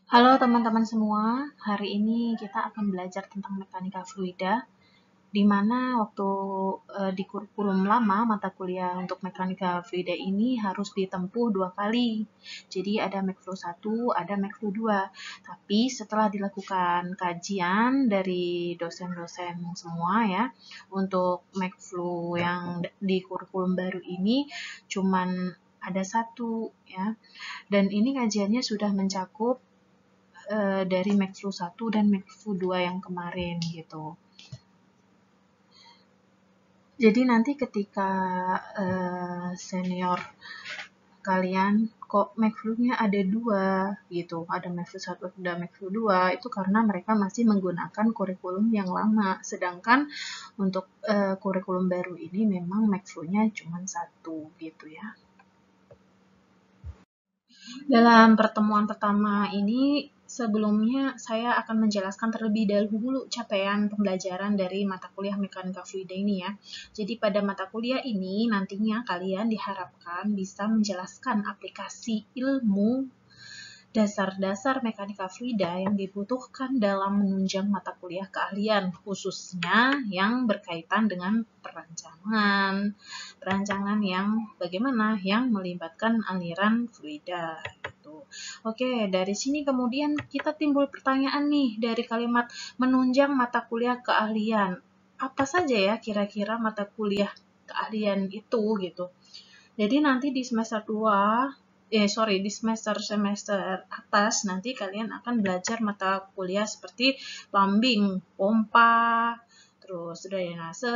Halo teman-teman semua, hari ini kita akan belajar tentang mekanika fluida, di mana waktu di kurikulum lama mata kuliah untuk mekanika fluida ini harus ditempuh 2 kali. Jadi ada Mekflu 1, ada Mekflu 2. Tapi setelah dilakukan kajian dari dosen-dosen semua ya, untuk Mekflu yang di kurikulum baru ini cuman ada satu ya. Dan ini kajiannya sudah mencakup dari Maxflu 1 dan Maxflu 2 yang kemarin gitu. Jadi nanti ketika senior kalian kok Maxflu-nya ada 2 gitu, ada Maxflu 1 ada Maxflu 2, itu karena mereka masih menggunakan kurikulum yang lama. Sedangkan untuk kurikulum baru ini memang Maxflu-nya cuma 1 gitu ya. Dalam pertemuan pertama ini, sebelumnya saya akan menjelaskan terlebih dahulu capaian pembelajaran dari mata kuliah mekanika fluida ini ya. Jadi pada mata kuliah ini nantinya kalian diharapkan bisa menjelaskan aplikasi ilmu dasar-dasar mekanika fluida yang dibutuhkan dalam menunjang mata kuliah keahlian, khususnya yang berkaitan dengan perancangan. Perancangan yang bagaimana? Yang melibatkan aliran fluida. Gitu. Oke, dari sini kemudian kita timbul pertanyaan nih dari kalimat menunjang mata kuliah keahlian. Apa saja ya kira-kira mata kuliah keahlian itu gitu. Jadi nanti di semester 2 di semester atas nanti kalian akan belajar mata kuliah seperti plumbing, pompa, terus drainase,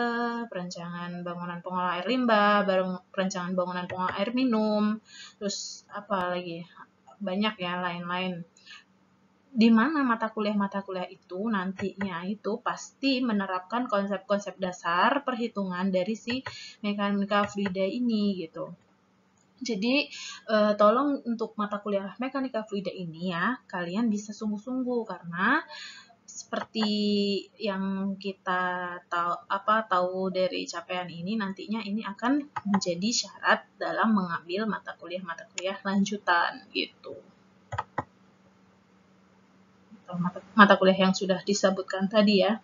perancangan bangunan pengolah air limbah, perancangan bangunan pengolah air minum, terus apa lagi? Banyak ya lain-lain. Di mana mata kuliah itu nantinya itu pasti menerapkan konsep-konsep dasar perhitungan dari si mekanika fluida ini gitu. Jadi, tolong untuk mata kuliah mekanika fluida ini ya, kalian bisa sungguh-sungguh karena seperti yang kita tahu dari capaian ini nantinya ini akan menjadi syarat dalam mengambil mata kuliah lanjutan gitu. Mata kuliah yang sudah disebutkan tadi ya.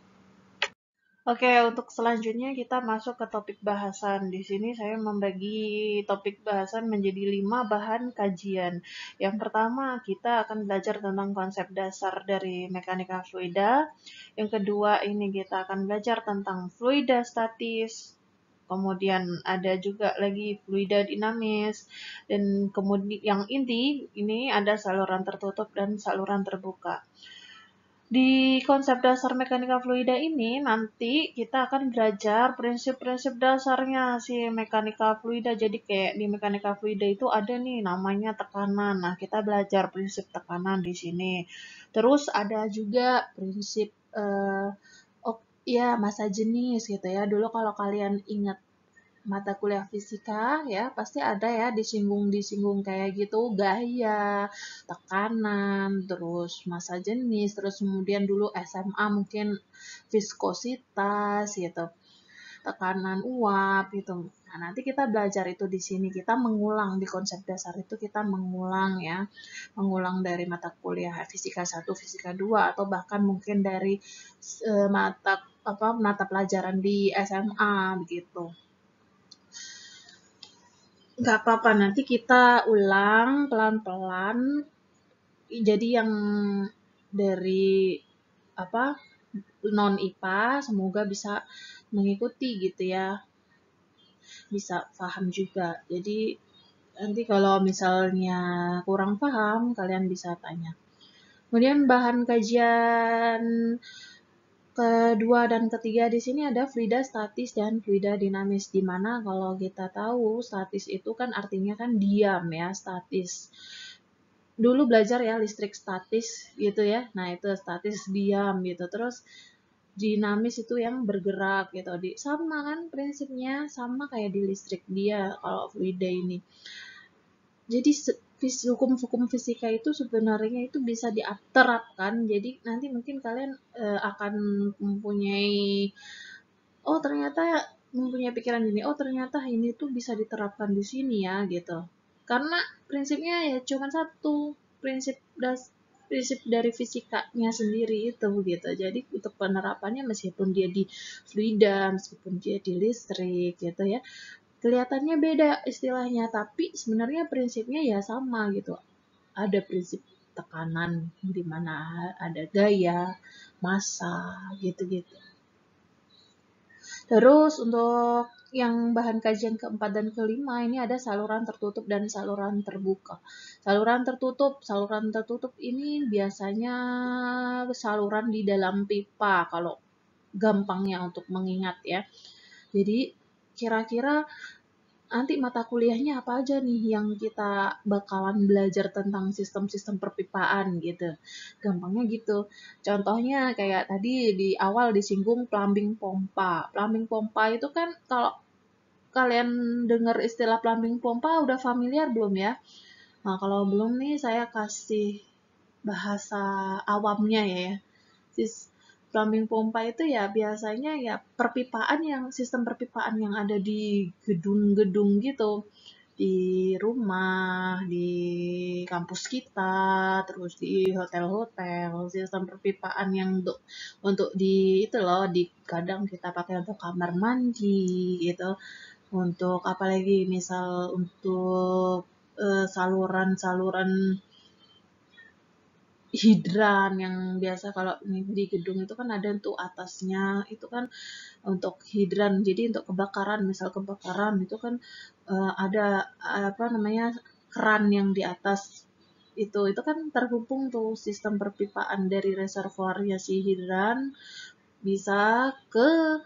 Oke, untuk selanjutnya kita masuk ke topik bahasan. Di sini saya membagi topik bahasan menjadi 5 bahan kajian. Yang pertama, kita akan belajar tentang konsep dasar dari mekanika fluida. Yang kedua, ini kita akan belajar tentang fluida statis. Kemudian ada juga lagi fluida dinamis. Dan kemudian yang inti, ini ada saluran tertutup dan saluran terbuka. Di konsep dasar mekanika fluida ini nanti kita akan belajar prinsip-prinsip dasarnya si mekanika fluida. Jadi kayak di mekanika fluida itu ada nih namanya tekanan. Nah, kita belajar prinsip tekanan di sini. Terus ada juga prinsip oh ya massa jenis gitu ya. Dulu kalau kalian ingat mata kuliah fisika ya pasti ada ya disinggung kayak gitu gaya, tekanan, terus massa jenis, terus kemudian dulu SMA mungkin viskositas gitu, tekanan uap gitu. Nah, nanti kita belajar itu di sini, kita mengulang di konsep dasar itu kita mengulang ya. Mengulang dari mata kuliah fisika 1, fisika 2 atau bahkan mungkin dari mata pelajaran di SMA begitu. Nggak apa-apa, nanti kita ulang pelan-pelan. Jadi yang dari apa non IPA semoga bisa mengikuti gitu ya, bisa paham juga. Jadi nanti kalau misalnya kurang paham kalian bisa tanya. Kemudian bahan kajian kedua dan ketiga di sini ada fluida statis dan fluida dinamis, di mana kalau kita tahu statis itu kan artinya kan diam ya, statis. Dulu belajar ya listrik statis gitu ya. Nah, itu statis diam gitu. Terus dinamis itu yang bergerak gitu. Sama kan prinsipnya, sama kayak di listrik dia kalau fluida ini. Jadi hukum-hukum fisika itu sebenarnya itu bisa diterapkan. Jadi nanti mungkin kalian akan mempunyai ternyata mempunyai pikiran gini, ternyata ini tuh bisa diterapkan di sini ya gitu. Karena prinsipnya ya cuma satu, prinsip prinsip dari fisikanya sendiri itu gitu. Jadi untuk penerapannya meskipun dia di fluida, meskipun dia di listrik gitu ya, kelihatannya beda istilahnya, tapi sebenarnya prinsipnya ya sama gitu. Ada prinsip tekanan di mana ada gaya, massa gitu-gitu. Terus untuk yang bahan kajian keempat dan kelima ini ada saluran tertutup dan saluran terbuka. Saluran tertutup ini biasanya saluran di dalam pipa kalau gampangnya untuk mengingat ya. Jadi kira-kira nanti mata kuliahnya apa aja nih yang kita bakalan belajar tentang sistem-sistem perpipaan gitu. Gampangnya gitu. Contohnya kayak tadi di awal disinggung plumbing pompa. Plumbing pompa itu kan kalau kalian dengar istilah plumbing pompa udah familiar belum ya? Nah, kalau belum nih saya kasih bahasa awamnya ya. Plumbing pompa itu ya biasanya ya perpipaan sistem perpipaan yang ada di gedung-gedung gitu, di rumah, di kampus kita, terus di hotel-hotel, sistem perpipaan yang untuk di itu loh, di kadang kita pakai untuk kamar mandi gitu, untuk apalagi misal untuk saluran-saluran hidran yang biasa kalau di gedung itu kan ada untuk atasnya itu kan untuk hidran, jadi untuk kebakaran, misal kebakaran itu kan ada apa namanya keran yang di atas itu kan terhubung tuh sistem perpipaan dari reservoirnya si hidran bisa ke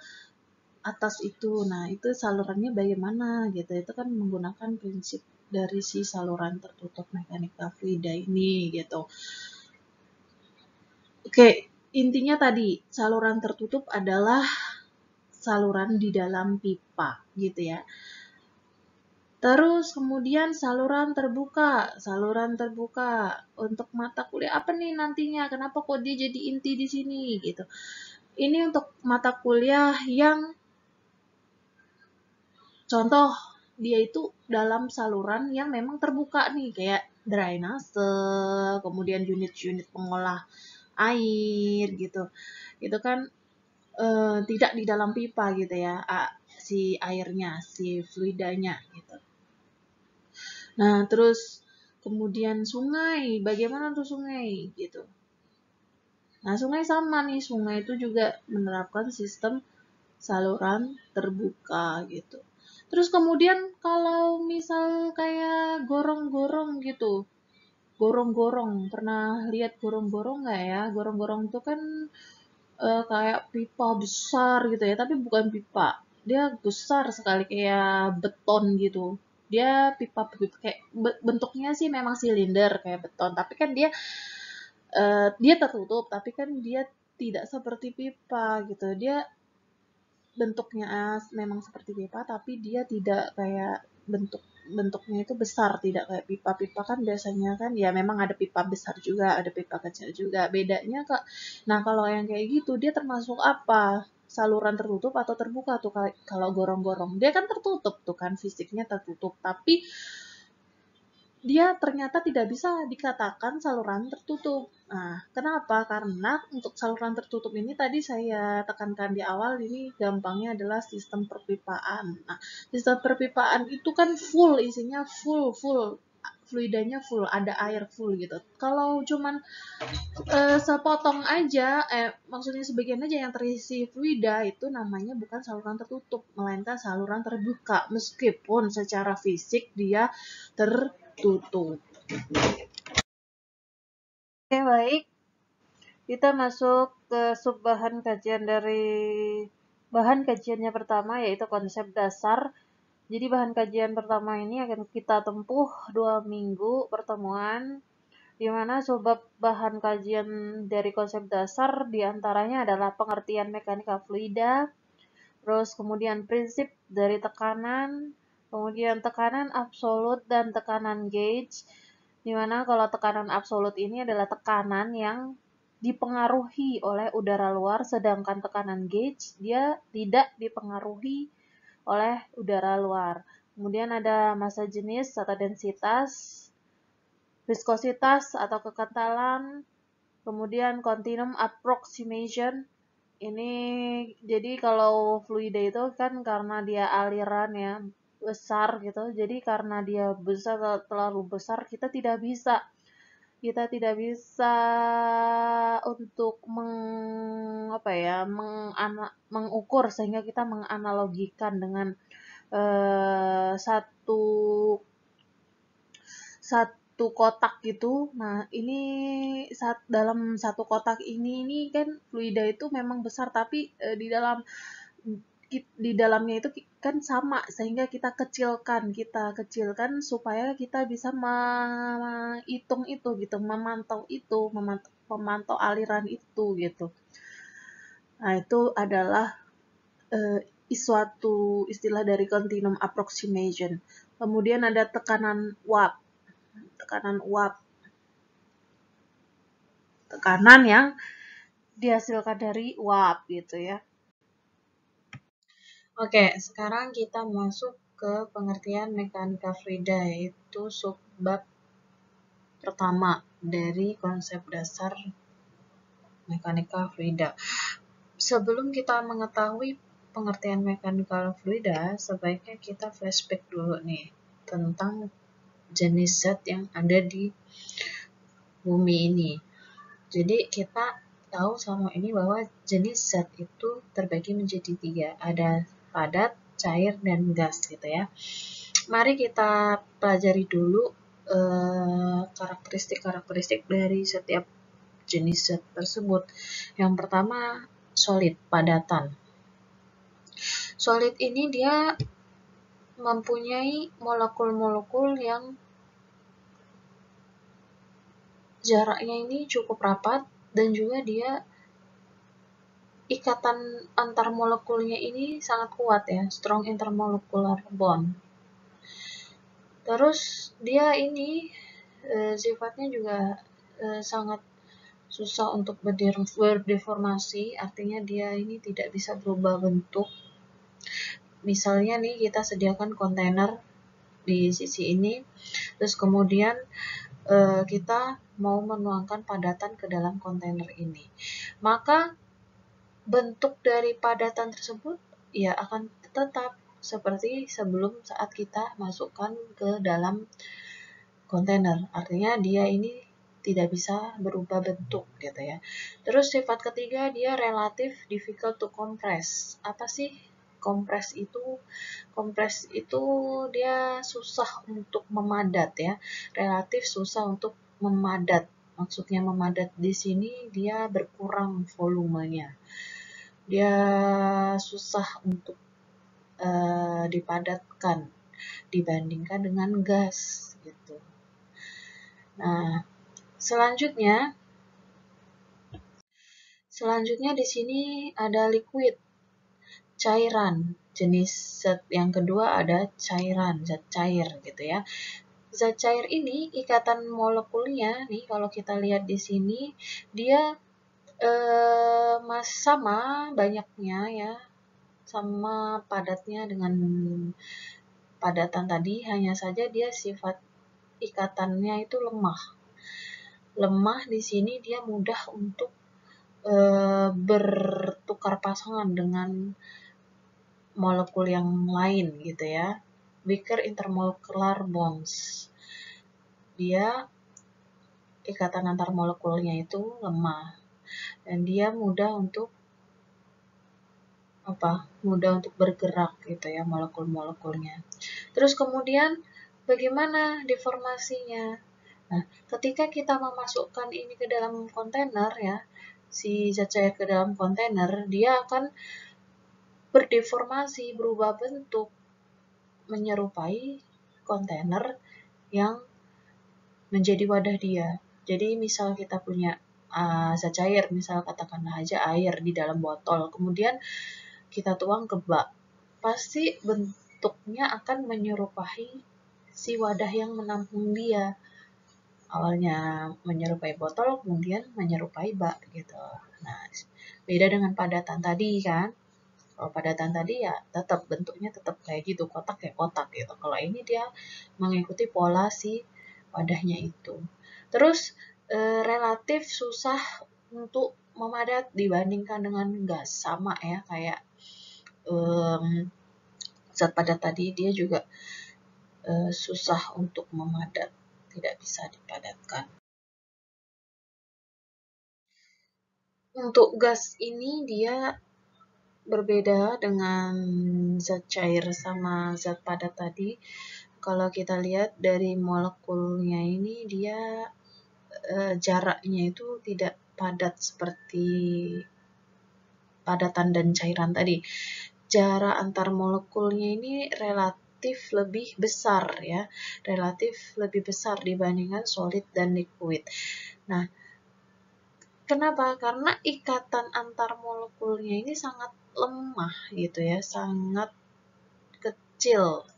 atas itu. Nah, itu salurannya bagaimana gitu. Itu kan menggunakan prinsip dari si saluran tertutup mekanika fluida ini gitu. Oke, intinya tadi saluran tertutup adalah saluran di dalam pipa gitu ya. Terus kemudian saluran terbuka. Saluran terbuka untuk mata kuliah apa nih nantinya? Kenapa kok dia jadi inti di sini gitu. Ini untuk mata kuliah yang contoh dia itu dalam saluran yang memang terbuka nih kayak drainase, kemudian unit-unit pengolah air gitu. Itu kan tidak di dalam pipa gitu ya, si airnya, si fluidanya gitu. Nah, terus kemudian sungai, bagaimana tuh sungai gitu. Nah, sungai sama nih, sungai itu juga menerapkan sistem saluran terbuka gitu. Terus kemudian kalau misal kayak gorong-gorong gitu, gorong-gorong, pernah lihat gorong-gorong nggak ya? Gorong-gorong itu kan kayak pipa besar gitu ya, tapi bukan pipa. Dia besar sekali kayak beton gitu. Dia pipa kayak bentuknya sih memang silinder kayak beton, tapi kan dia tertutup, tapi kan dia tidak seperti pipa gitu. Dia bentuknya memang seperti pipa, tapi dia tidak kayak bentuknya itu besar, tidak kayak pipa-pipa kan biasanya kan ya memang ada pipa besar juga, ada pipa kecil juga. Bedanya Kak. Nah, kalau yang kayak gitu dia termasuk apa? Saluran tertutup atau terbuka tuh kalau gorong-gorong. Dia kan tertutup tuh kan fisiknya tertutup, tapi dia ternyata tidak bisa dikatakan saluran tertutup. Nah, kenapa? Karena untuk saluran tertutup ini tadi saya tekankan di awal ini gampangnya adalah sistem perpipaan. Nah, sistem perpipaan itu kan full isinya full fluidanya full, ada air full gitu. Kalau cuman sepotong aja, maksudnya sebagian aja yang terisi fluida itu namanya bukan saluran tertutup, melainkan saluran terbuka meskipun secara fisik dia tertutup. Oke, baik. Kita masuk ke sub bahan kajian dari bahan kajiannya pertama yaitu konsep dasar. Jadi bahan kajian pertama ini akan kita tempuh 2 minggu pertemuan di mana sebab bahan kajian dari konsep dasar diantaranya adalah pengertian mekanika fluida, terus kemudian prinsip dari tekanan, kemudian tekanan absolut dan tekanan gauge, di mana kalau tekanan absolut ini adalah tekanan yang dipengaruhi oleh udara luar, sedangkan tekanan gauge dia tidak dipengaruhi oleh udara luar. Kemudian ada massa jenis atau densitas, viskositas atau kekentalan, Kemudian continuum approximation. Ini jadi kalau fluida itu kan karena dia aliran ya besar gitu. Jadi karena dia besar, terlalu besar, kita tidak bisa untuk mengukur, sehingga kita menganalogikan dengan satu kotak gitu. Nah, ini dalam satu kotak ini kan fluida itu memang besar, tapi di dalamnya itu kan sama, sehingga kita kecilkan supaya kita bisa menghitung itu gitu, memantau aliran itu gitu. Nah, itu adalah suatu istilah dari continuum approximation. Kemudian ada tekanan uap. Tekanan yang dihasilkan dari uap gitu ya. Oke, sekarang kita masuk ke pengertian mekanika fluida, yaitu subbab pertama dari konsep dasar mekanika fluida. Sebelum kita mengetahui pengertian mekanika fluida, sebaiknya kita flashback dulu nih tentang jenis zat yang ada di bumi ini. Jadi kita tahu selama ini bahwa jenis zat itu terbagi menjadi 3. Ada padat, cair, dan gas gitu ya. Mari kita pelajari dulu karakteristik-karakteristik dari setiap jenis zat tersebut. Yang pertama, solid, padatan. Solid ini dia mempunyai molekul-molekul yang jaraknya ini cukup rapat, dan juga dia ikatan antar molekulnya ini sangat kuat ya, strong intermolecular bond. Terus dia ini sifatnya juga sangat susah untuk berdeformasi, artinya dia ini tidak bisa berubah bentuk. Misalnya nih kita sediakan kontainer di sisi ini, terus kemudian kita mau menuangkan padatan ke dalam kontainer ini. Maka bentuk dari padatan tersebut ya akan tetap seperti sebelum saat kita masukkan ke dalam kontainer. Artinya dia ini tidak bisa berubah bentuk gitu ya. Terus sifat ketiga, dia relatif difficult to compress. Apa sih kompres itu? Kompres itu dia susah untuk memadat ya. Relatif susah untuk memadat. Maksudnya memadat di sini dia berkurang volumenya. Dia susah untuk dipadatkan dibandingkan dengan gas gitu. Nah, selanjutnya di sini ada liquid, cairan. Jenis zat yang kedua ada cairan, zat cair gitu ya. Zat cair ini ikatan molekulnya nih kalau kita lihat di sini dia sama banyaknya ya, sama padatnya dengan padatan tadi, hanya saja dia sifat ikatannya itu lemah. Lemah di sini dia mudah untuk bertukar pasangan dengan molekul yang lain gitu ya. Weaker intermolecular bonds. Dia ikatan antar molekulnya itu lemah dan dia mudah untuk bergerak gitu ya molekul-molekulnya. Terus kemudian bagaimana deformasinya? Nah, ketika kita memasukkan ini ke dalam kontainer ya, si zat cair ke dalam kontainer, dia akan berdeformasi, berubah bentuk, menyerupai kontainer yang menjadi wadah dia. Jadi misal kita punya zat cair, misal katakanlah aja air di dalam botol, kemudian kita tuang ke bak, pasti bentuknya akan menyerupai si wadah yang menampung dia. Awalnya menyerupai botol, kemudian menyerupai bak gitu. Nah, beda dengan padatan tadi kan. Kalau padatan tadi ya tetap bentuknya tetap kayak gitu, kotak kayak kotak gitu. Kalau ini dia mengikuti pola si wadahnya itu. Terus relatif susah untuk memadat dibandingkan dengan gas. Sama ya, kayak zat padat tadi, dia juga susah untuk memadat, tidak bisa dipadatkan. Untuk gas ini dia berbeda dengan zat cair sama zat padat tadi. Kalau kita lihat dari molekulnya ini, dia jaraknya itu tidak padat seperti padatan dan cairan tadi. Jarak antar molekulnya ini relatif lebih besar ya, relatif lebih besar dibandingkan solid dan liquid. Nah, kenapa? Karena ikatan antar molekulnya ini sangat lemah gitu ya, sangat kecil,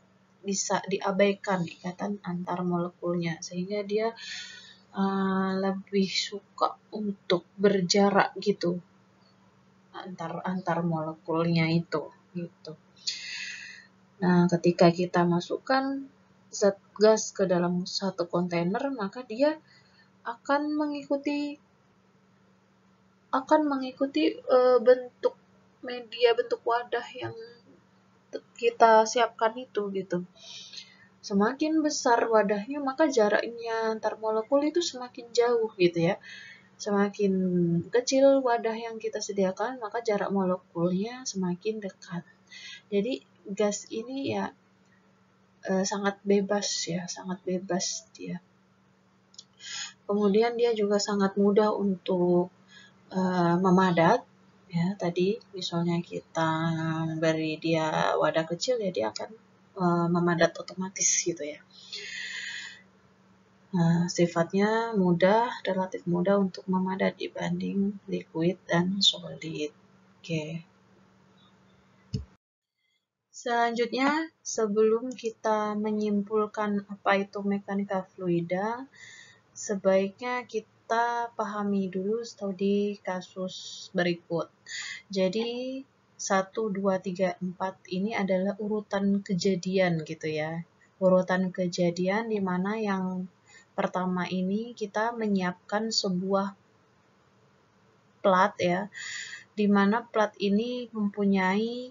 bisa diabaikan ikatan antar molekulnya, sehingga dia lebih suka untuk berjarak gitu antar molekulnya itu gitu. Nah, ketika kita masukkan zat gas ke dalam satu kontainer, maka dia akan mengikuti bentuk media, bentuk wadah yang kita siapkan itu gitu. Semakin besar wadahnya, maka jaraknya antar molekul itu semakin jauh gitu ya. Semakin kecil wadah yang kita sediakan, maka jarak molekulnya semakin dekat. Jadi gas ini ya sangat bebas ya, sangat bebas dia. Kemudian dia juga sangat mudah untuk memadat. Ya, tadi misalnya kita beri dia wadah kecil, ya dia akan memadat otomatis gitu ya. Nah, sifatnya mudah, relatif mudah untuk memadat dibanding liquid dan solid. Oke. Selanjutnya, sebelum kita menyimpulkan apa itu mekanika fluida, sebaiknya kita pahami dulu studi kasus berikut. Jadi, 1, 2, 3, 4 ini adalah urutan kejadian gitu ya. Urutan kejadian di mana yang pertama ini kita menyiapkan sebuah plat ya, di mana plat ini mempunyai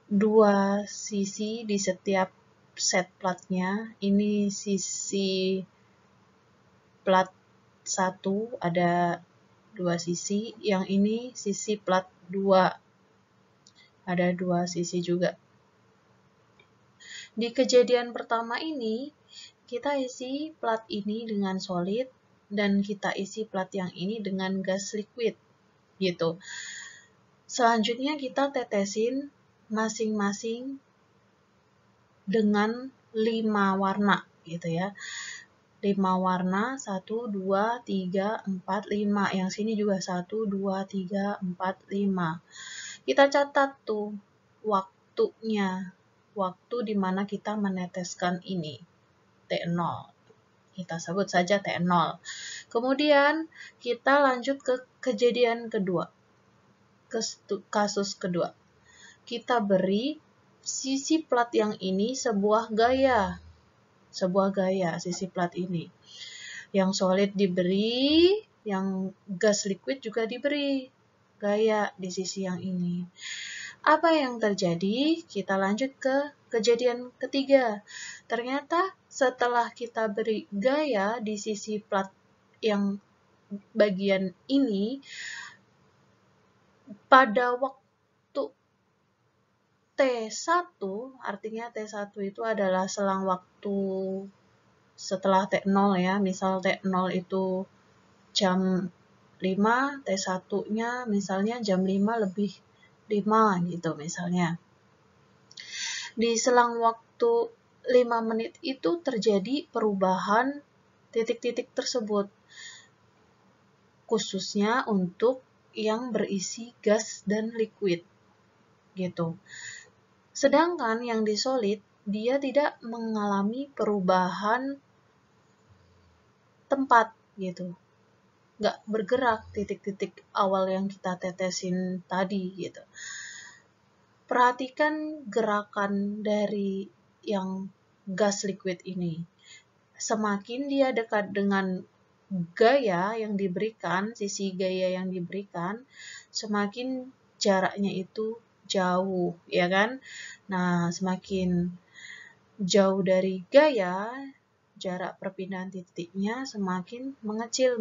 dua sisi di setiap set platnya. Ini sisi plat 1 ada dua sisi, yang ini sisi plat 2 ada dua sisi juga. Di kejadian pertama ini, kita isi plat ini dengan solid, dan kita isi plat yang ini dengan gas liquid, gitu. Selanjutnya kita tetesin masing-masing dengan 5 warna, gitu ya. 5 warna, 1, 2, 3, 4, 5. Yang sini juga 1, 2, 3, 4, 5. Kita catat tuh waktunya, waktu di mana kita meneteskan ini, T0. Kita sebut saja T0. Kemudian kita lanjut ke kejadian kedua, ke kasus kedua. Kita beri sisi plat yang ini sebuah gaya sisi plat ini. Yang solid diberi, yang gas liquid juga diberi gaya di sisi yang ini. Apa yang terjadi? Kita lanjut ke kejadian ketiga. Ternyata setelah kita beri gaya di sisi plat yang bagian ini, pada waktu T1, artinya T1 itu adalah selang waktu setelah T0 ya. Misal T0 itu jam 5, T1-nya misalnya jam 5 lebih 5 gitu misalnya. Di selang waktu 5 menit itu terjadi perubahan titik-titik tersebut, khususnya untuk yang berisi gas dan liquid gitu. Sedangkan yang di solid, dia tidak mengalami perubahan tempat gitu, nggak bergerak titik-titik awal yang kita tetesin tadi gitu. Perhatikan gerakan dari yang gas liquid ini. semakin dia dekat dengan gaya yang diberikan, sisi gaya yang diberikan, semakin jaraknya itu jauh, ya kan? Nah, semakin jauh dari gaya, jarak perpindahan titiknya semakin mengecil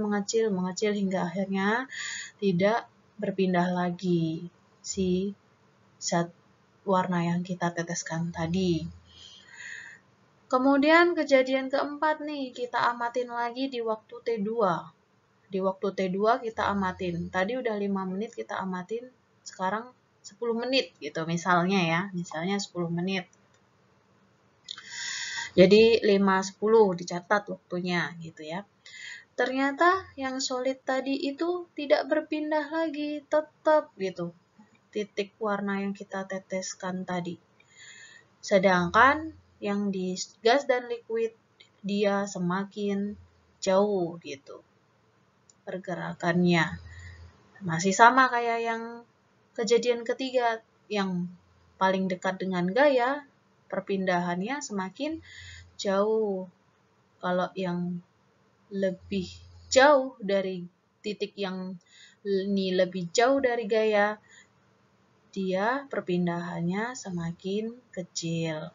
hingga akhirnya tidak berpindah lagi si zat warna yang kita teteskan tadi. Kemudian kejadian keempat nih, kita amatin lagi di waktu T2. Di waktu T2 kita amatin. Tadi udah 5 menit kita amatin, sekarang 10 menit gitu misalnya ya. Misalnya 10 menit. Jadi 5-10 dicatat waktunya gitu ya. Ternyata yang solid tadi itu tidak berpindah lagi, tetap gitu. Titik warna yang kita teteskan tadi. Sedangkan yang di gas dan liquid dia semakin jauh gitu pergerakannya. Masih sama kayak yang kejadian ketiga, yang paling dekat dengan gaya, perpindahannya semakin jauh. Kalau yang lebih jauh dari titik yang ini lebih jauh dari gaya, dia perpindahannya semakin kecil.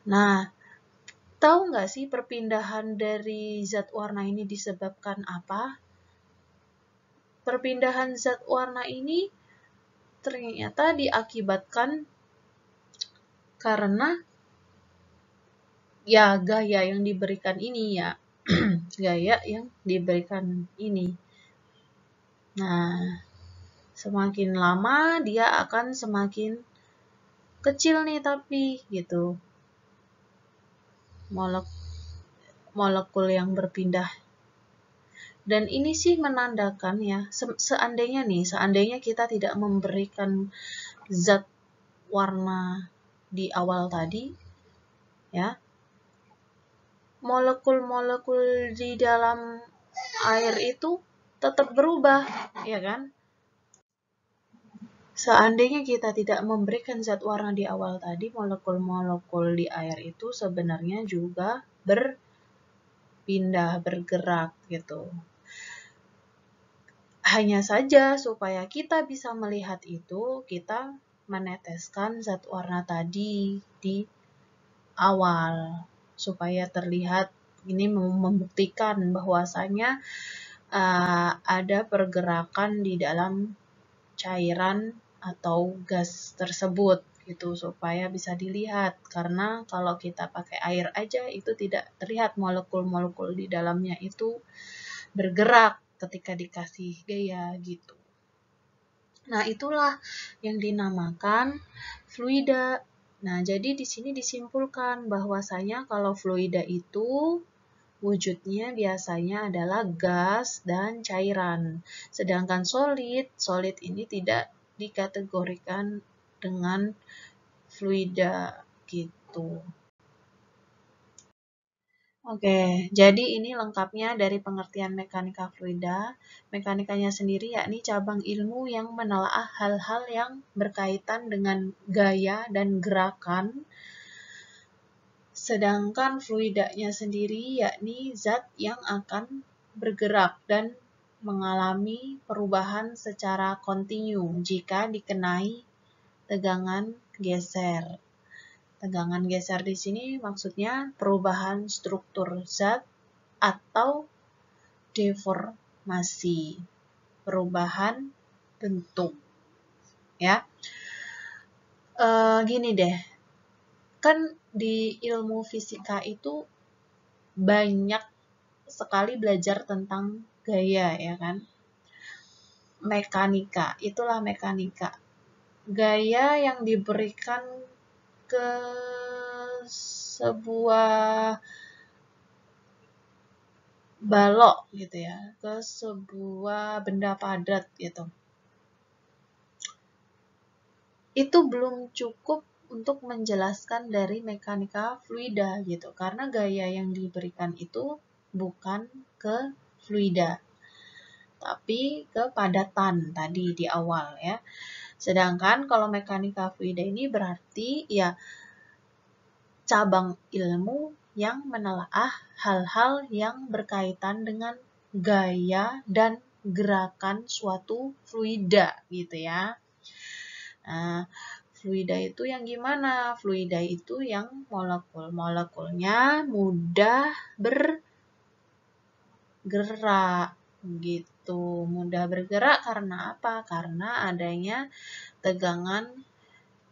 Nah, tahu nggak sih perpindahan dari zat warna ini disebabkan apa? Perpindahan zat warna ini ternyata diakibatkan karena ya gaya yang diberikan ini ya. Gaya yang diberikan ini. Nah, semakin lama dia akan semakin kecil nih tapi gitu. Molekul yang berpindah. Dan ini sih menandakan ya, seandainya kita tidak memberikan zat warna di awal tadi, ya, molekul-molekul di dalam air itu tetap berubah, ya kan? Seandainya kita tidak memberikan zat warna di awal tadi, molekul-molekul di air itu sebenarnya juga berpindah, bergerak gitu. Hanya saja supaya kita bisa melihat itu, kita meneteskan zat warna tadi di awal supaya terlihat, ini membuktikan bahwasanya ada pergerakan di dalam cairan atau gas tersebut gitu supaya bisa dilihat, karena kalau kita pakai air aja itu tidak terlihat molekul-molekul di dalamnya itu bergerak ketika dikasih gaya gitu. Nah, itulah yang dinamakan fluida. Nah, jadi di sini disimpulkan bahwasanya kalau fluida itu wujudnya biasanya adalah gas dan cairan. Sedangkan solid ini tidak dikategorikan dengan fluida gitu. Oke, jadi ini lengkapnya dari pengertian mekanika fluida. Mekanikanya sendiri yakni cabang ilmu yang menelaah hal-hal yang berkaitan dengan gaya dan gerakan. Sedangkan fluidanya sendiri yakni zat yang akan bergerak dan mengalami perubahan secara kontinu jika dikenai tegangan geser. Tegangan geser di sini maksudnya perubahan struktur zat atau deformasi, perubahan bentuk. Ya, gini deh, kan di ilmu fisika itu banyak sekali belajar tentang gaya, ya kan? Mekanika, itulah mekanika. Gaya yang diberikan ke sebuah balok gitu ya, ke sebuah benda padat gitu. Itu belum cukup untuk menjelaskan dari mekanika fluida gitu, karena gaya yang diberikan itu bukan ke fluida, tapi ke padatan tadi di awal ya. Sedangkan kalau mekanika fluida ini berarti ya cabang ilmu yang menelaah hal-hal yang berkaitan dengan gaya dan gerakan suatu fluida gitu ya. Nah, fluida itu yang gimana? Fluida itu yang molekul-molekulnya mudah bergerak gitu. Mudah bergerak karena apa? Karena adanya tegangan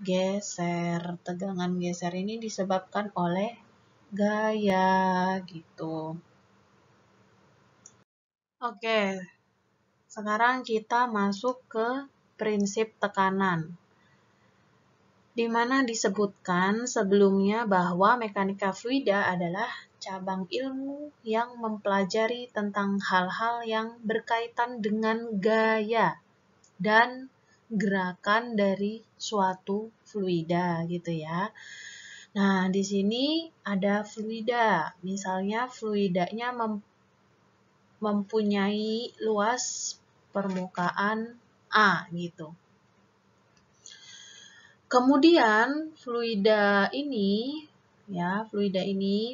geser. Tegangan geser ini disebabkan oleh gaya gitu. Oke, sekarang kita masuk ke prinsip tekanan, di mana disebutkan sebelumnya bahwa mekanika fluida adalah cabang ilmu yang mempelajari tentang hal-hal yang berkaitan dengan gaya dan gerakan dari suatu fluida gitu ya. Nah, di sini ada fluida. Misalnya fluidanya mempunyai luas permukaan A gitu. Kemudian fluida ini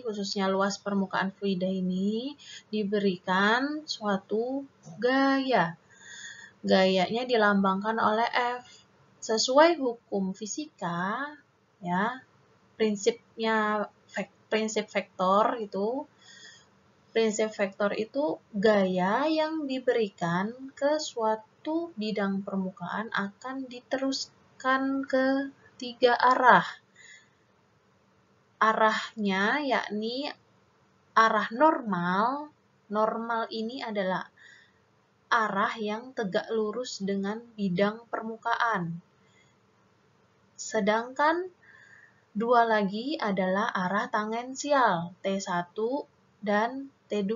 khususnya luas permukaan fluida ini diberikan suatu gaya. Gayanya dilambangkan oleh F. Sesuai hukum fisika ya, prinsip vektor itu gaya yang diberikan ke suatu bidang permukaan akan diteruskan ke 3 arah. Arahnya yakni arah normal. Normal ini adalah arah yang tegak lurus dengan bidang permukaan. Sedangkan dua lagi adalah arah tangensial, T1 dan T2.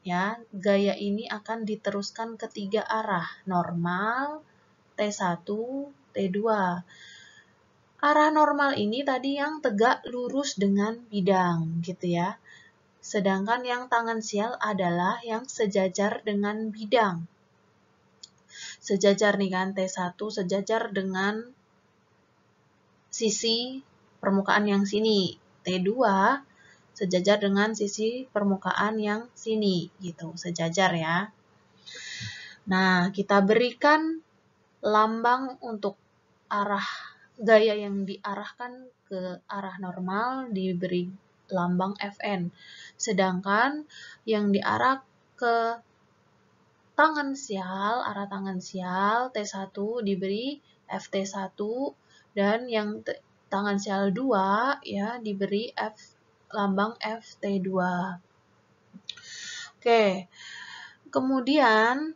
Ya, gaya ini akan diteruskan ke 3 arah, normal, T1, T2. Arah normal ini tadi yang tegak lurus dengan bidang, gitu ya. Sedangkan yang tangensial adalah yang sejajar dengan bidang. Sejajar nih kan, T1 sejajar dengan sisi permukaan yang sini. T2 sejajar dengan sisi permukaan yang sini, gitu, sejajar ya. Nah, kita berikan lambang untuk arah gaya yang diarahkan ke arah normal diberi lambang Fn. Sedangkan yang diarah ke tangensial, arah tangensial T1 diberi Ft1 dan yang tangensial 2 ya diberi lambang Ft2. Oke. Kemudian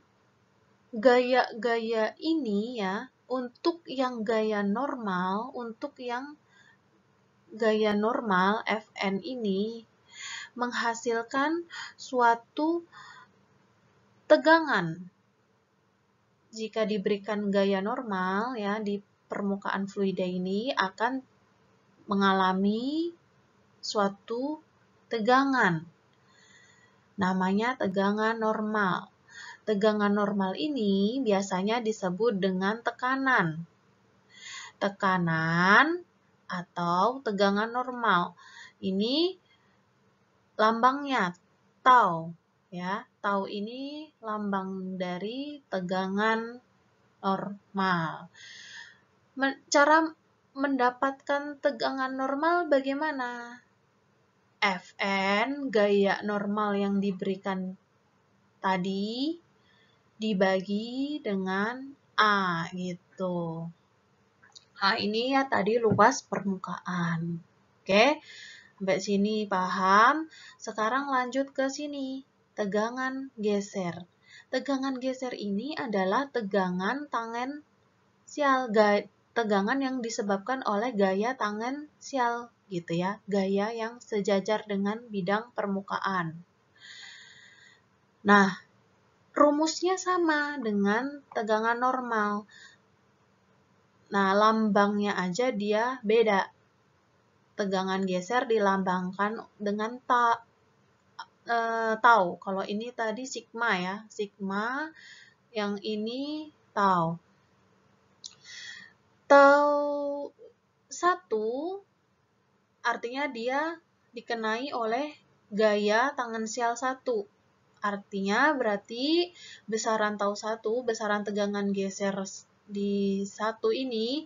gaya-gaya ini ya, untuk yang gaya normal Fn ini menghasilkan suatu tegangan. Jika diberikan gaya normal ya di permukaan fluida ini akan mengalami suatu tegangan. Namanya tegangan normal. Tegangan normal ini biasanya disebut dengan tekanan. Tekanan atau tegangan normal. Ini lambangnya tau ya. Tau ini lambang dari tegangan normal. Cara mendapatkan tegangan normal bagaimana? Fn, gaya normal yang diberikan tadi, dibagi dengan A gitu. A ini ya tadi luas permukaan. Oke, sampai sini paham? Sekarang lanjut ke sini, tegangan geser. Tegangan geser ini adalah tegangan tangensial, tegangan yang disebabkan oleh gaya tangensial gitu ya, gaya yang sejajar dengan bidang permukaan. Nah, rumusnya sama dengan tegangan normal. Nah, lambangnya aja dia beda. Tegangan geser dilambangkan dengan tau. Kalau ini tadi sigma ya, sigma, yang ini tau. Tau 1 artinya dia dikenai oleh gaya tangensial 1. Artinya berarti besaran tau 1, besaran tegangan geser di 1 ini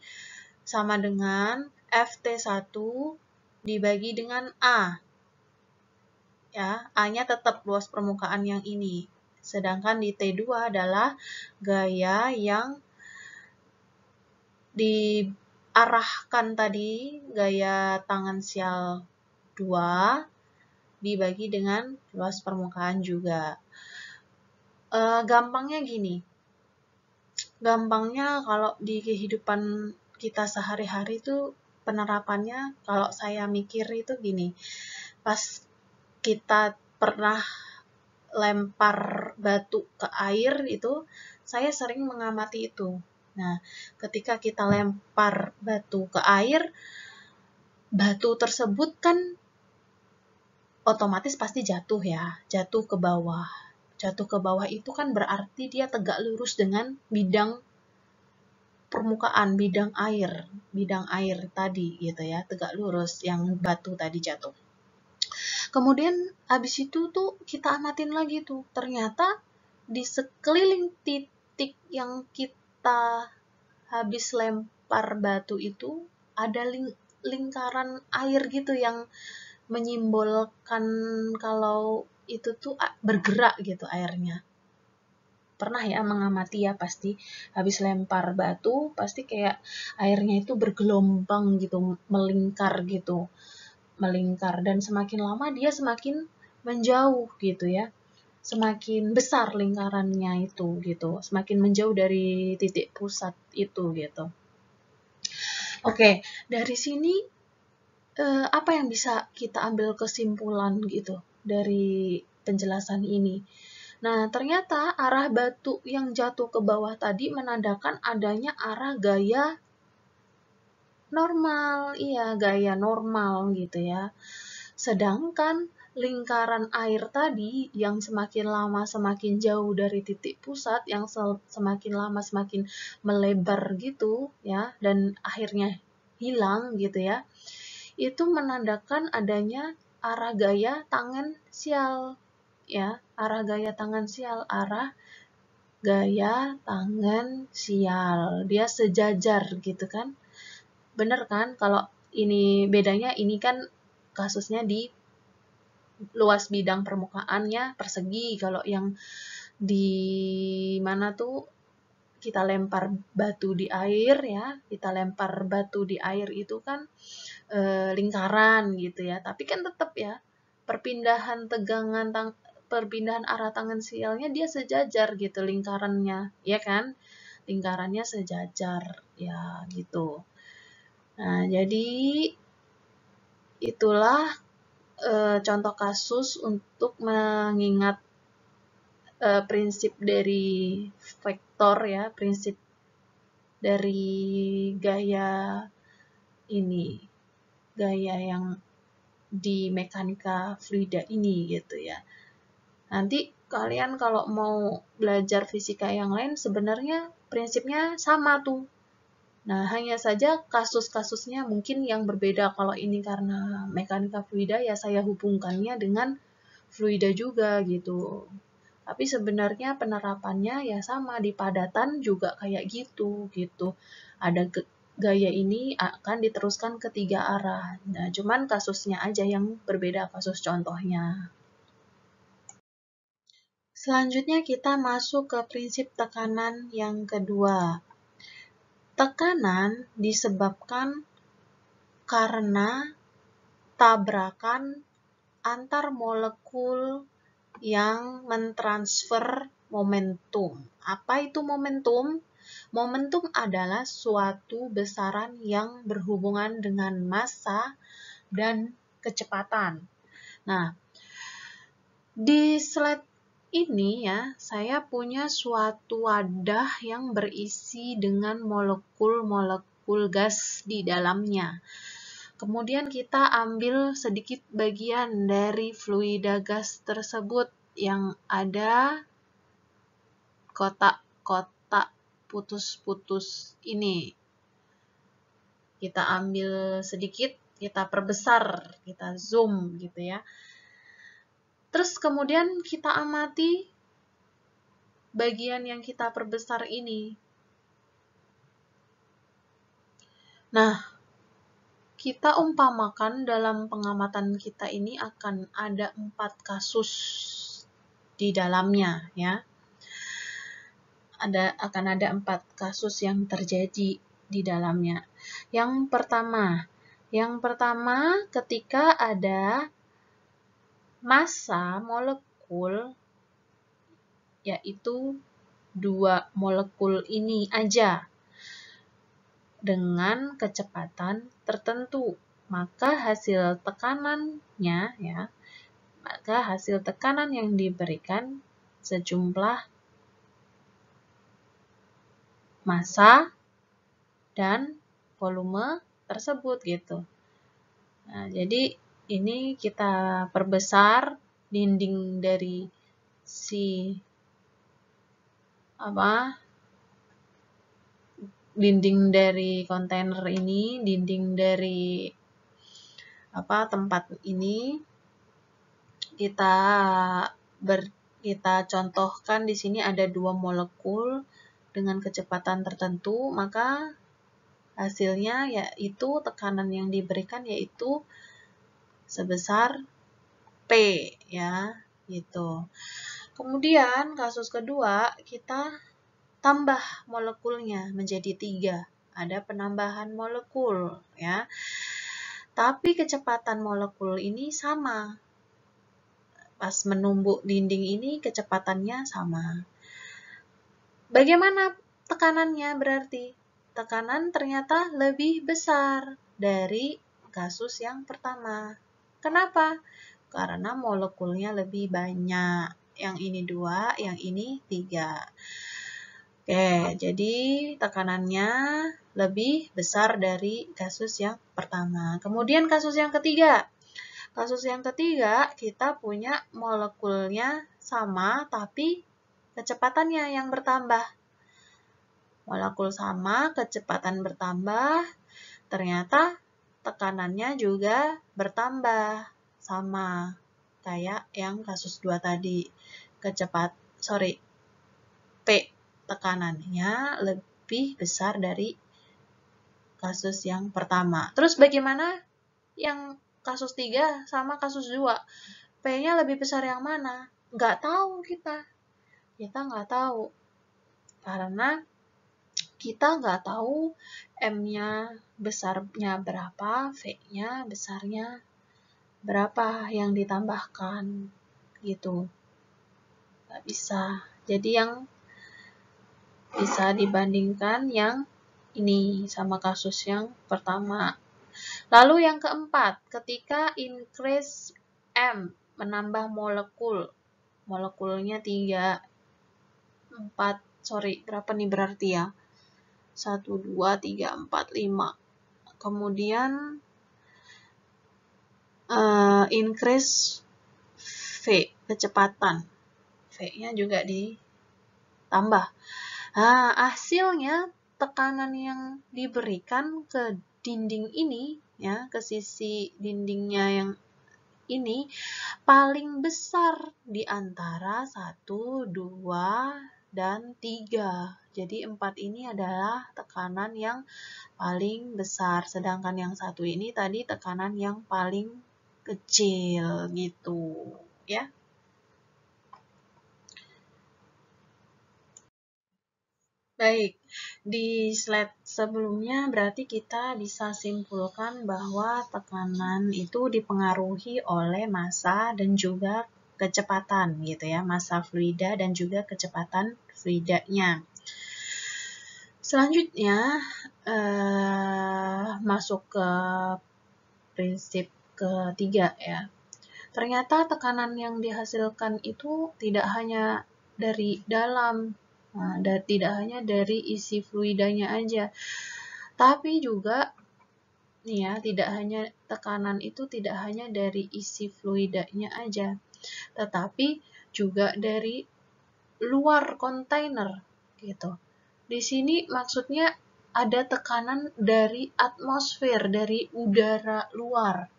sama dengan Ft1 dibagi dengan A. Ya, A-nya tetap luas permukaan yang ini. Sedangkan di T2 adalah gaya yang diarahkan tadi, gaya tangensial 2 dibagi dengan luas permukaan juga. Gampangnya gini. Gampangnya kalau di kehidupan kita sehari-hari itu penerapannya, kalau saya mikir itu gini. Pas kita pernah lempar batu ke air itu, saya sering mengamati itu. Nah, ketika kita lempar batu ke air, batu tersebut kan otomatis pasti jatuh ya, jatuh ke bawah. Jatuh ke bawah itu kan berarti dia tegak lurus dengan bidang permukaan, bidang air tadi gitu ya, tegak lurus yang batu tadi jatuh. Kemudian habis itu tuh kita amatin lagi tuh, ternyata di sekeliling titik yang kita habis lempar batu itu ada lingkaran air gitu yang menyimbolkan kalau itu tuh bergerak gitu airnya. Pernah ya mengamati ya, pasti habis lempar batu pasti kayak airnya itu bergelombang gitu, melingkar gitu. Melingkar, dan semakin lama dia semakin menjauh gitu ya. Semakin besar lingkarannya itu gitu, semakin menjauh dari titik pusat itu gitu. Oke, dari sini apa yang bisa kita ambil kesimpulan gitu dari penjelasan ini? Nah, ternyata arah batu yang jatuh ke bawah tadi menandakan adanya arah gaya normal, iya gaya normal gitu ya. Sedangkan lingkaran air tadi yang semakin lama semakin jauh dari titik pusat, yang semakin lama semakin melebar gitu ya, dan akhirnya hilang gitu ya, itu menandakan adanya arah gaya tangensial ya, arah gaya tangensial, arah gaya tangensial, dia sejajar gitu kan. Bener kan? Kalau ini bedanya, ini kan kasusnya di luas bidang permukaannya persegi. Kalau yang di mana tuh kita lempar batu di air ya, kita lempar batu di air itu kan lingkaran gitu ya. Tapi kan tetap ya perpindahan perpindahan arah tangensialnya dia sejajar gitu lingkarannya, ya kan? Lingkarannya sejajar ya gitu. Nah, jadi itulah contoh kasus untuk mengingat prinsip dari vektor ya, prinsip dari gaya ini, gaya yang di mekanika fluida ini gitu ya. Nanti kalian kalau mau belajar fisika yang lain sebenarnya prinsipnya sama tuh. Nah, hanya saja kasus-kasusnya mungkin yang berbeda. Kalau ini karena mekanika fluida ya saya hubungkannya dengan fluida juga gitu. Tapi sebenarnya penerapannya ya sama, di padatan juga kayak gitu. Ada gaya ini akan diteruskan ke 3 arah. Nah, cuman kasusnya aja yang berbeda, kasus contohnya. Selanjutnya kita masuk ke prinsip tekanan yang kedua. Tekanan disebabkan karena tabrakan antar molekul yang mentransfer momentum. Apa itu momentum? Momentum adalah suatu besaran yang berhubungan dengan massa dan kecepatan. Nah, di slide ini ya, saya punya suatu wadah yang berisi dengan molekul-molekul gas di dalamnya. Kemudian kita ambil sedikit bagian dari fluida gas tersebut yang ada kotak-kotak putus-putus ini. Kita ambil sedikit, kita perbesar, kita zoom gitu ya. Terus kemudian kita amati bagian yang kita perbesar ini. Nah, kita umpamakan dalam pengamatan kita ini akan ada 4 kasus di dalamnya ya. Akan ada 4 kasus yang terjadi di dalamnya. Yang pertama ketika ada massa molekul, yaitu 2 molekul ini aja dengan kecepatan tertentu, maka hasil tekanannya ya, maka hasil tekanan yang diberikan sejumlah massa dan volume tersebut gitu. Nah, jadi ini kita perbesar dinding dari dinding dari kontainer ini, dinding dari tempat ini, kita contohkan di sini ada 2 molekul dengan kecepatan tertentu, maka hasilnya yaitu tekanan yang diberikan yaitu sebesar P ya, gitu. Kemudian kasus kedua kita tambah molekulnya menjadi 3. Ada penambahan molekul ya. Tapi kecepatan molekul ini sama. Pas menumbuk dinding ini kecepatannya sama. Bagaimana tekanannya berarti? Tekanan ternyata lebih besar dari kasus yang pertama. Kenapa? Karena molekulnya lebih banyak. Yang ini 2, yang ini 3. Oke, jadi tekanannya lebih besar dari kasus yang pertama. Kemudian kasus yang ketiga. Kasus yang ketiga, kita punya molekulnya sama, tapi kecepatannya yang bertambah. Molekul sama, kecepatan bertambah, ternyata tekanannya juga bertambah. Sama, kayak yang kasus 2 tadi. P tekanannya lebih besar dari kasus yang pertama. Terus bagaimana yang kasus 3 sama kasus 2? P-nya lebih besar yang mana? Nggak tahu kita. Kita nggak tahu. Karena kita nggak tahu M-nya besarnya berapa, V-nya besarnya berapa yang ditambahkan. Gitu. Nggak bisa. Jadi yang bisa dibandingkan yang ini sama kasus yang pertama. Lalu yang keempat, ketika increase M, menambah molekulnya 3, 4, berapa nih berarti ya? 1, 2, 3, 4, 5. Kemudian increase V, kecepatan. V-nya juga ditambah. Nah, hasilnya tekanan yang diberikan ke dinding ini, ya, ke sisi dindingnya yang ini, paling besar di antara 1, 2, dan 3. Jadi 4 ini adalah tekanan yang paling besar, sedangkan yang 1 ini tadi tekanan yang paling kecil, gitu, ya. Baik, di slide sebelumnya berarti kita bisa simpulkan bahwa tekanan itu dipengaruhi oleh massa dan juga kecepatan gitu ya, massa fluida dan juga kecepatan fluidanya. Selanjutnya masuk ke prinsip ketiga ya. Ternyata tekanan yang dihasilkan itu tidak hanya dari dalam, tidak hanya dari isi fluidanya aja, tapi juga tekanan itu tidak hanya dari isi fluidanya aja, tetapi juga dari luar kontainer gitu. Di sini maksudnya ada tekanan dari atmosfer, dari udara luar.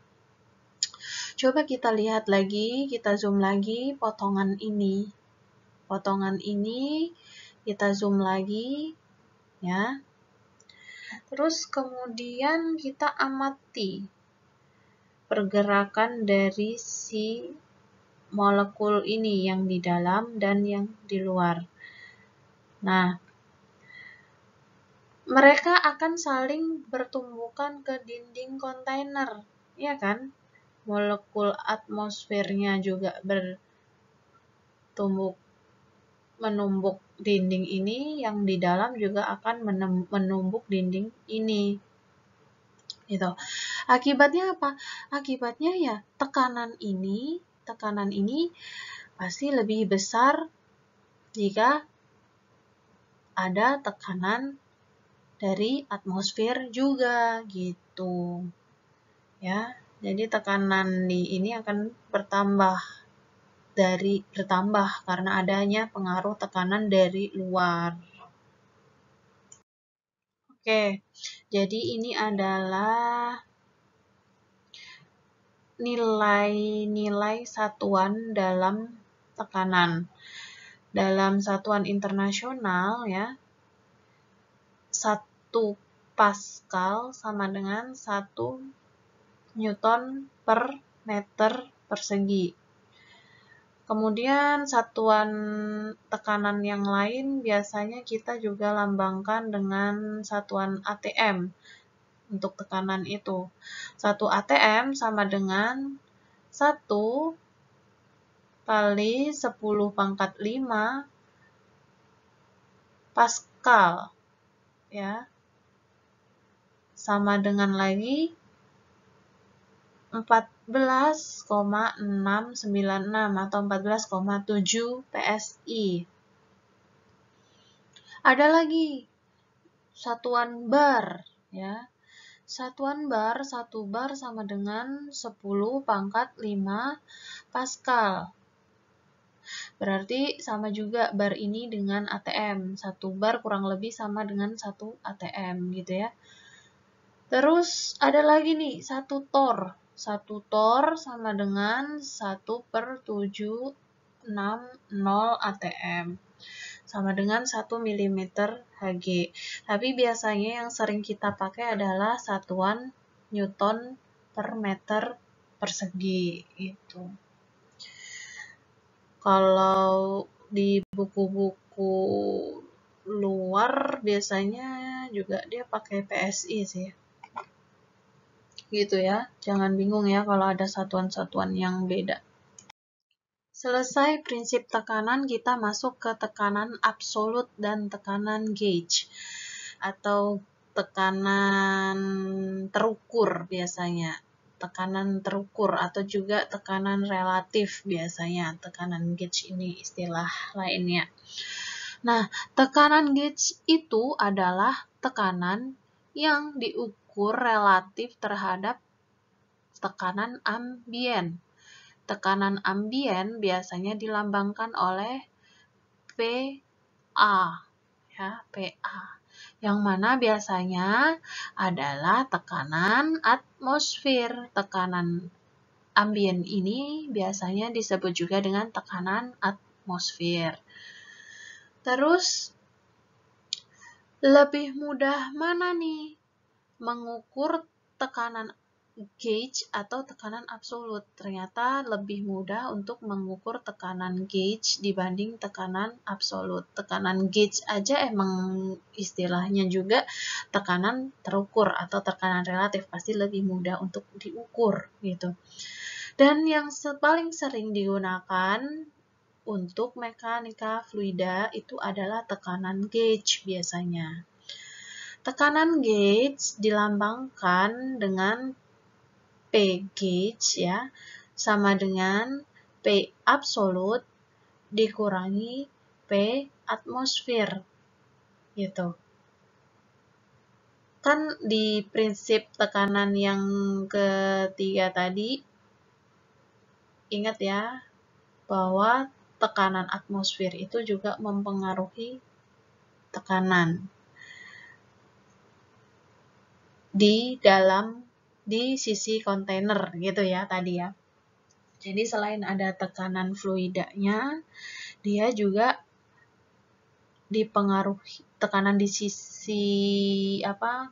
Coba kita lihat lagi, kita zoom lagi potongan ini. Potongan ini kita zoom lagi ya. Terus kemudian kita amati pergerakan dari si molekul ini yang di dalam dan yang di luar. Nah, mereka akan saling bertumbukan ke dinding kontainer, ya kan? Molekul atmosfernya juga menumbuk dinding ini, yang di dalam juga akan menumbuk dinding ini. Gitu. Akibatnya apa? Akibatnya ya tekanan ini pasti lebih besar jika ada tekanan dari atmosfer juga gitu. Ya. Jadi tekanan di ini akan bertambah karena adanya pengaruh tekanan dari luar. Oke. Jadi ini adalah nilai-nilai satuan dalam tekanan. Dalam satuan internasional ya, 1 Pascal sama dengan 1 Newton per meter persegi. Kemudian satuan tekanan yang lain biasanya kita juga lambangkan dengan satuan ATM untuk tekanan itu. 1 ATM sama dengan 1 kali 10⁵ Pascal ya, sama dengan lagi 14,696 atau 14,7 PSI. Ada lagi satuan bar ya. Satuan bar, 1 bar sama dengan 10⁵ Pascal. Berarti sama juga bar ini dengan ATM. 1 bar kurang lebih sama dengan 1 ATM gitu ya. Terus ada lagi nih 1 torr. 1 torr sama dengan 1/760 ATM. Sama dengan 1 mm Hg. Tapi biasanya yang sering kita pakai adalah satuan Newton per meter persegi gitu. Kalau di buku-buku luar biasanya juga dia pakai PSI sih. Gitu ya. Jangan bingung ya kalau ada satuan-satuan yang beda. Selesai prinsip tekanan, kita masuk ke tekanan absolut dan tekanan gauge atau tekanan terukur biasanya. Tekanan terukur atau juga tekanan relatif biasanya. Tekanan gauge ini istilah lainnya. Nah, tekanan gauge itu adalah tekanan yang diukur relatif terhadap tekanan ambien. Tekanan ambien biasanya dilambangkan oleh PA, ya, PA. Yang mana biasanya adalah tekanan atmosfer. Tekanan ambien ini biasanya disebut juga dengan tekanan atmosfer. Terus, lebih mudah mana nih mengukur tekanan gauge atau tekanan absolut? Ternyata lebih mudah untuk mengukur tekanan gauge dibanding tekanan absolut. Tekanan gauge aja emang istilahnya juga tekanan terukur atau tekanan relatif, pasti lebih mudah untuk diukur gitu. Dan yang paling sering digunakan untuk mekanika fluida itu adalah tekanan gauge biasanya. Tekanan gauge dilambangkan dengan P gauge ya, sama dengan P absolut dikurangi P atmosfer gitu. Kan di prinsip tekanan yang ketiga tadi, ingat ya bahwa tekanan atmosfer itu juga mempengaruhi tekanan. di sisi kontainer gitu ya tadi ya. Jadi selain ada tekanan fluidanya, dia juga dipengaruhi tekanan di sisi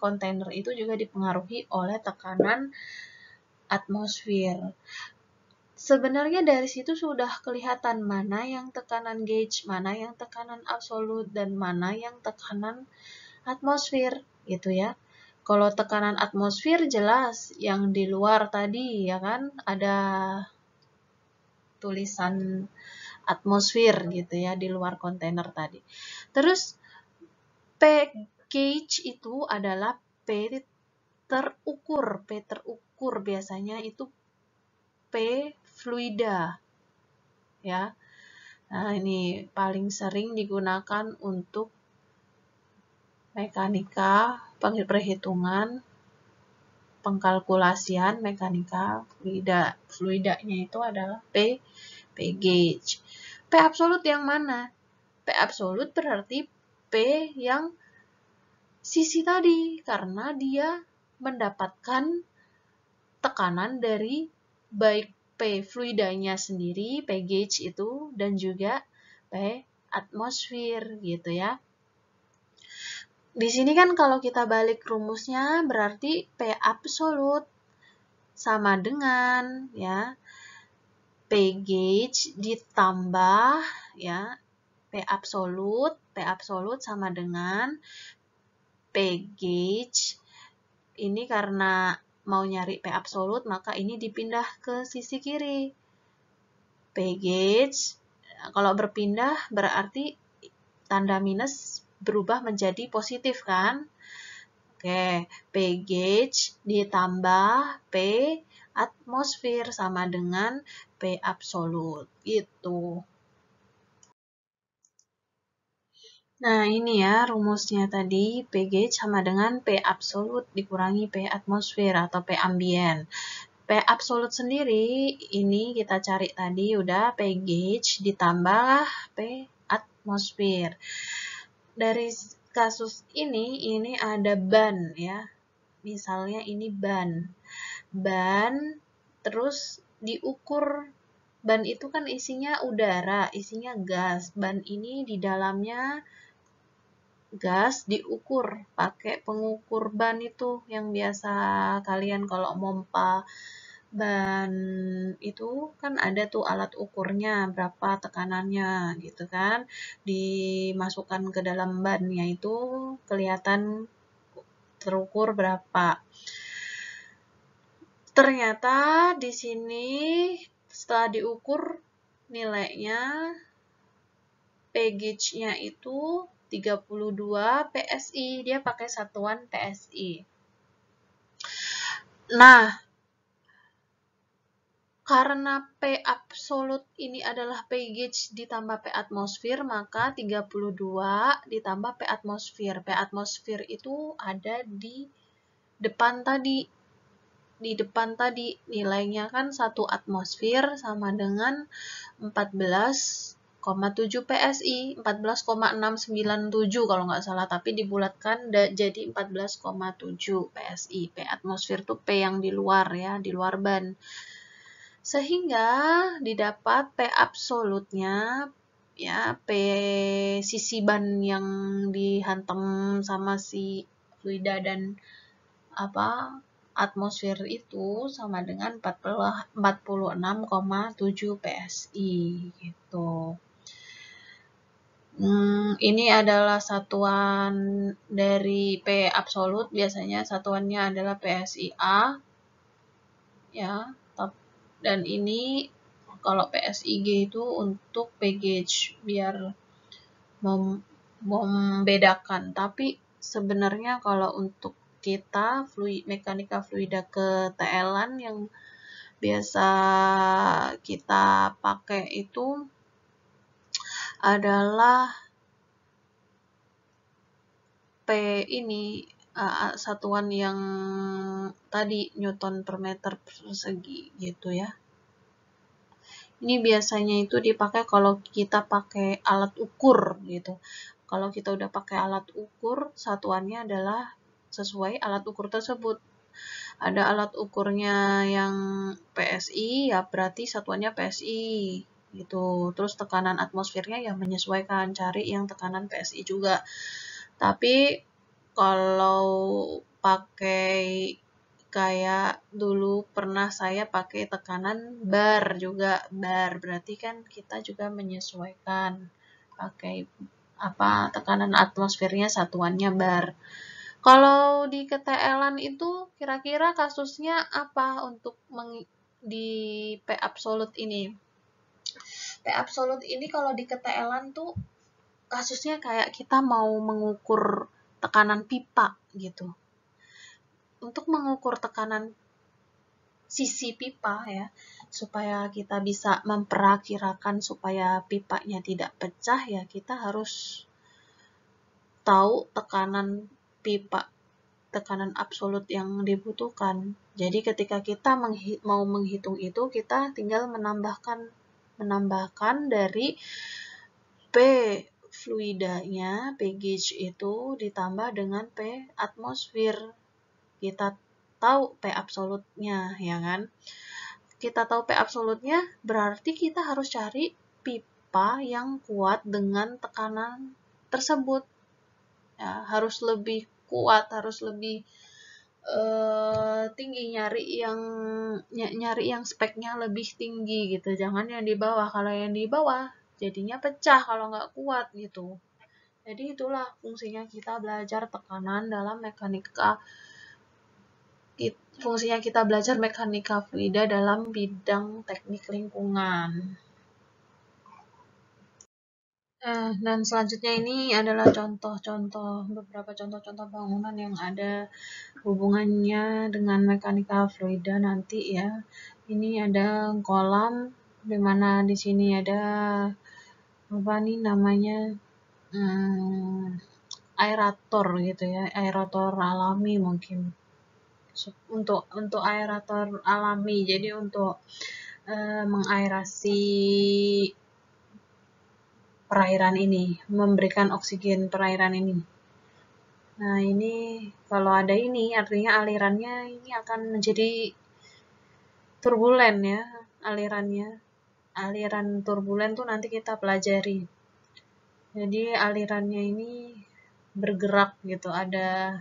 kontainer itu juga dipengaruhi oleh tekanan atmosfer. Sebenarnya dari situ sudah kelihatan mana yang tekanan gauge, mana yang tekanan absolut, dan mana yang tekanan atmosfer gitu ya. Kalau tekanan atmosfer jelas yang di luar tadi ya kan, ada tulisan atmosfer gitu ya di luar kontainer tadi. Terus P gauge itu adalah P terukur biasanya itu P fluida ya. Nah, ini paling sering digunakan untuk mekanika, perhitungan, pengkalkulasian mekanika fluida. Fluidanya itu adalah P gauge. P absolut yang mana? P absolut berarti P yang sisi tadi, karena dia mendapatkan tekanan dari baik P fluidanya sendiri, P gauge itu, dan juga P atmosfer gitu ya. Di sini kan kalau kita balik rumusnya berarti P absolut sama dengan ya P gauge ditambah ya P absolut sama dengan P gauge. Ini karena mau nyari P absolut maka ini dipindah ke sisi kiri. P gauge kalau berpindah berarti tanda minus berubah menjadi positif kan? Oke, P gauge ditambah P atmosfer sama dengan P absolut. Itu. Nah, ini ya rumusnya tadi. P gauge sama dengan P absolut dikurangi P atmosfer atau P ambient. P absolut sendiri ini kita cari tadi udah P gauge ditambah P atmosfer. Dari kasus ini ada ban ya. Misalnya ini ban. Ban terus diukur. Ban itu kan isinya udara, isinya gas. Ban ini di dalamnya gas diukur pakai pengukur ban itu yang biasa kalian kalau mompa ban itu kan ada tuh alat ukurnya berapa tekanannya gitu kan, dimasukkan ke dalam bannya itu kelihatan terukur berapa. Ternyata di sini setelah diukur nilainya P gauge-nya itu 32 PSI, dia pakai satuan PSI. Nah, karena P absolut ini adalah P gauge ditambah P atmosfer, maka 32 ditambah P atmosfer. P atmosfer itu ada di depan tadi. Di depan tadi nilainya kan 1 atmosfer sama dengan 14,7 PSI, 14,697 kalau nggak salah, tapi dibulatkan jadi 14,7 PSI. P atmosfer itu P yang di luar ya, di luar ban. Sehingga didapat P absolutnya ya P sisi ban yang dihantam sama si fluida dan atmosfer itu sama dengan 46,7 PSI gitu. Ini adalah satuan dari P absolut, biasanya satuannya adalah PSIA ya. Dan ini kalau PSIG itu untuk P gauge biar membedakan. Tapi sebenarnya kalau untuk kita mekanika fluida keteelan yang biasa kita pakai itu adalah P ini satuan yang tadi Newton per meter persegi gitu ya. Ini biasanya itu dipakai kalau kita pakai alat ukur gitu. Kalau kita udah pakai alat ukur, satuannya adalah sesuai alat ukur tersebut. Ada alat ukurnya yang PSI, ya berarti satuannya PSI gitu. Terus tekanan atmosfernya ya menyesuaikan, cari yang tekanan PSI juga. Tapi kalau pakai kayak dulu pernah saya pakai tekanan bar juga, bar berarti kan kita juga menyesuaikan pakai tekanan atmosfernya satuannya bar. Kalau di KTL-an itu kira-kira kasusnya apa untuk di P absolut ini? P absolut ini kalau di KTL-an tuh kasusnya kayak kita mau mengukur tekanan pipa gitu. Untuk mengukur tekanan sisi pipa ya, supaya kita bisa memperakirakan supaya pipanya tidak pecah ya, kita harus tahu tekanan pipa, tekanan absolut yang dibutuhkan. Jadi ketika kita mau menghitung itu, kita tinggal menambahkan dari P fluidanya, P gauge itu ditambah dengan P atmosfer. Kita tahu P absolutnya, ya kan? Kita tahu P absolutnya, berarti kita harus cari pipa yang kuat dengan tekanan tersebut. Ya, harus lebih kuat, harus lebih tinggi, nyari yang speknya lebih tinggi gitu. Jangan yang di bawah. Kalau yang di bawah jadinya pecah kalau nggak kuat gitu. Jadi itulah fungsinya kita belajar tekanan dalam mekanika. Fungsinya kita belajar mekanika fluida dalam bidang teknik lingkungan. Dan selanjutnya ini adalah beberapa contoh-contoh bangunan yang ada hubungannya dengan mekanika fluida nanti ya. Ini ada kolam, di mana di sini ada apa nih namanya, aerator gitu ya, aerator alami mungkin. Untuk aerator alami, jadi untuk mengaerasi perairan ini, memberikan oksigen perairan ini. Nah, ini kalau ada ini artinya alirannya ini akan menjadi turbulen ya, alirannya. Aliran turbulen tuh nanti kita pelajari. Jadi alirannya ini bergerak gitu, ada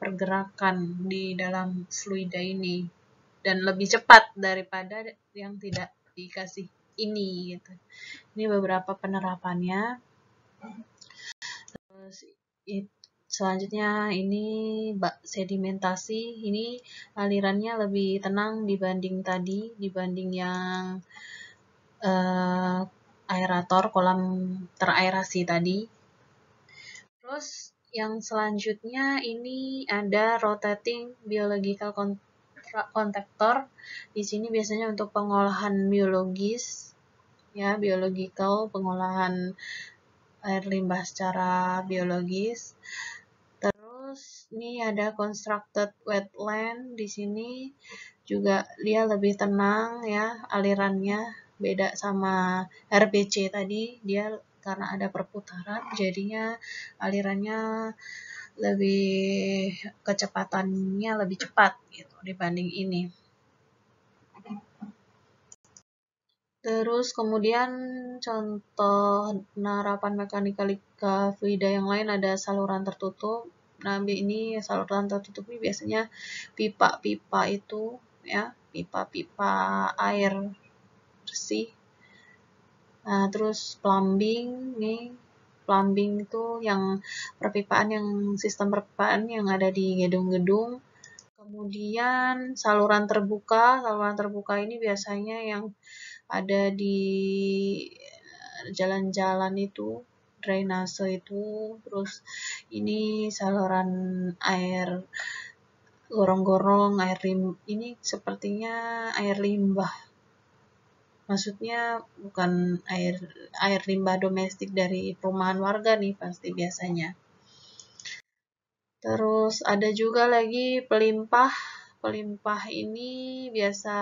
pergerakan di dalam fluida ini dan lebih cepat daripada yang tidak dikasih ini gitu. Ini beberapa penerapannya. Selanjutnya ini sedimentasi, ini alirannya lebih tenang dibanding yang aerator, kolam teraerasi tadi. Terus yang selanjutnya ini ada rotating biological contactor. Di sini biasanya untuk pengolahan biologis ya, pengolahan air limbah secara biologis. Terus ini ada constructed wetland, di sini juga dia lebih tenang ya alirannya, beda sama RBC tadi, dia karena ada perputaran jadinya alirannya lebih kecepatannya lebih cepat gitu dibanding ini. Terus kemudian contoh penerapan mekanika fluida yang lain ada saluran tertutup. Nah, ini saluran tertutup ini biasanya pipa-pipa itu ya, pipa-pipa air bersih. Nah, terus plumbing nih. Plumbing itu yang sistem perpipaan yang ada di gedung-gedung. Kemudian saluran terbuka ini biasanya yang ada di jalan-jalan itu, drainase itu. Terus ini saluran air gorong-gorong, ini sepertinya air limbah. Maksudnya bukan air limbah domestik dari perumahan warga nih pasti biasanya. Terus ada juga lagi pelimpah. Pelimpah ini biasa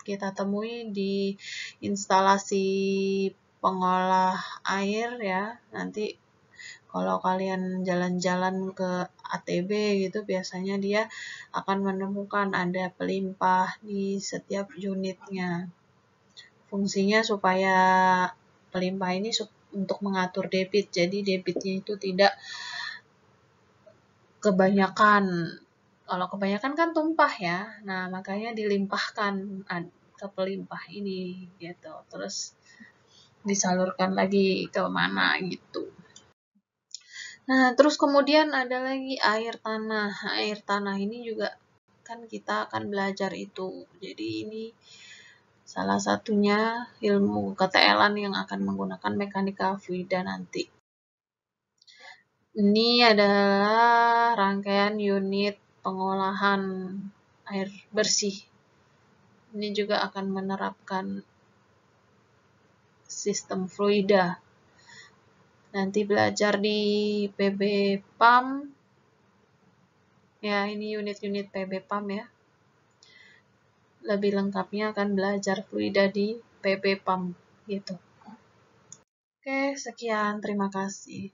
kita temui di instalasi pengolah air ya. Nanti Kalau kalian jalan-jalan ke ATB gitu, biasanya dia akan menemukan ada pelimpah di setiap unitnya. Fungsinya supaya pelimpah ini untuk mengatur debit, jadi debitnya itu tidak kebanyakan. Kalau kebanyakan kan tumpah ya, nah makanya dilimpahkan ke pelimpah ini gitu. Terus disalurkan lagi ke mana gitu. Nah, terus kemudian ada lagi air tanah. Air tanah ini juga kan kita akan belajar itu. Jadi ini salah satunya ilmu KTL-an yang akan menggunakan mekanika fluida nanti. Ini adalah rangkaian unit pengolahan air bersih. Ini juga akan menerapkan sistem fluida. Nanti belajar di PB PAM. Ya, ini unit-unit PB PAM ya. Lebih lengkapnya akan belajar fluida di PB PAM gitu. Oke, sekian. Terima kasih.